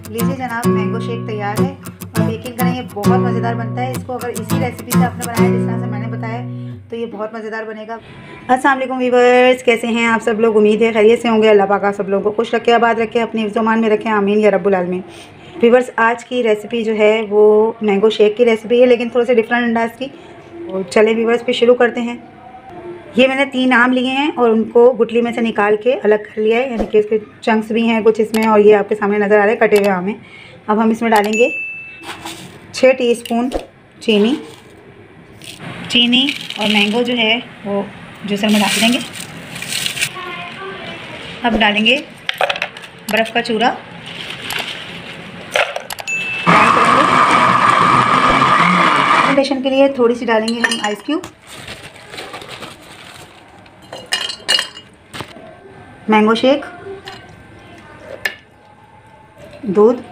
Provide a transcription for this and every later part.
लीजिए जनाब, mango shake तैयार है और यकीन करें ये बहुत मज़ेदार बनता है। इसको अगर इसी रेसिपी से आपने बनाया जिस तरह से मैंने बताया तो ये बहुत मज़ेदार बनेगा। अस्सलाम वालेकुम वीवर्स, कैसे हैं आप सब लोग? उम्मीद है खैरियत से होंगे। अल्लाह पाक सब लोगों को खुश रखे, आबाद रखे, अपनी हिफ्ज़-ओ-मान में रखें, आमीन या रब्बुल आलमीन। वीवर्स, आज की रेसिपी जो है वो मैंगो शेक की रेसिपी है, लेकिन थोड़े से डिफरेंट अंदाज़ की। तो चले वीवर्स पे शुरू करते हैं। ये मैंने 3 आम लिए हैं और उनको गुठली में से निकाल के अलग कर लिया है, यानी कि इसके चंक्स भी हैं कुछ इसमें, और ये आपके सामने नज़र आ रहे हैं कटे हुए आम हैं। अब हम इसमें डालेंगे 6 टीस्पून चीनी और मैंगो जो है वो जूसर में डाल देंगे। अब डालेंगे बर्फ़ का चूरा, फर्मेंटेशन के लिए थोड़ी सी डालेंगे हम आइस क्यूब, मैंगो शेक, दूध,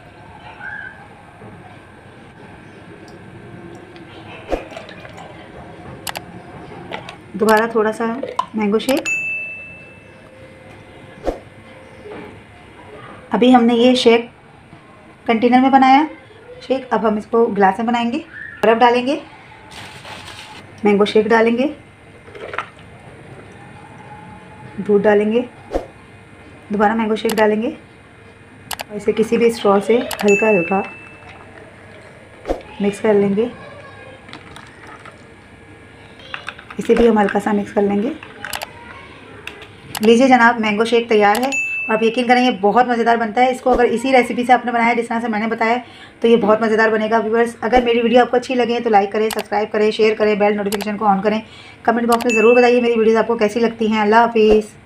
दोबारा थोड़ा सा मैंगो शेक। अभी हमने ये शेक कंटेनर में बनाया शेक, अब हम इसको ग्लास में बनाएंगे। बर्फ़ डालेंगे, मैंगो शेक डालेंगे, दूध डालेंगे, दोबारा मैंगो शेक डालेंगे और इसे किसी भी स्ट्रॉ से हल्का हल्का मिक्स कर लेंगे। इसे भी हम हल्का सा मिक्स कर लेंगे। लीजिए जनाब, मैंगो शेक तैयार है और आप यकीन करें ये बहुत मज़ेदार बनता है। इसको अगर इसी रेसिपी से आपने बनाया जिस तरह से मैंने बताया तो ये बहुत मज़ेदार बनेगा। व्यूअर्स, अगर मेरी वीडियो आपको अच्छी लगे तो लाइक करें, सब्सक्राइब करें, शेयर करें, बेल नोटिफिकेशन को ऑन करें। कमेंट बॉक्स में ज़रूर बताइए मेरी वीडियोज़ आपको कैसी लगती हैं। अल्लाह हाफिज़।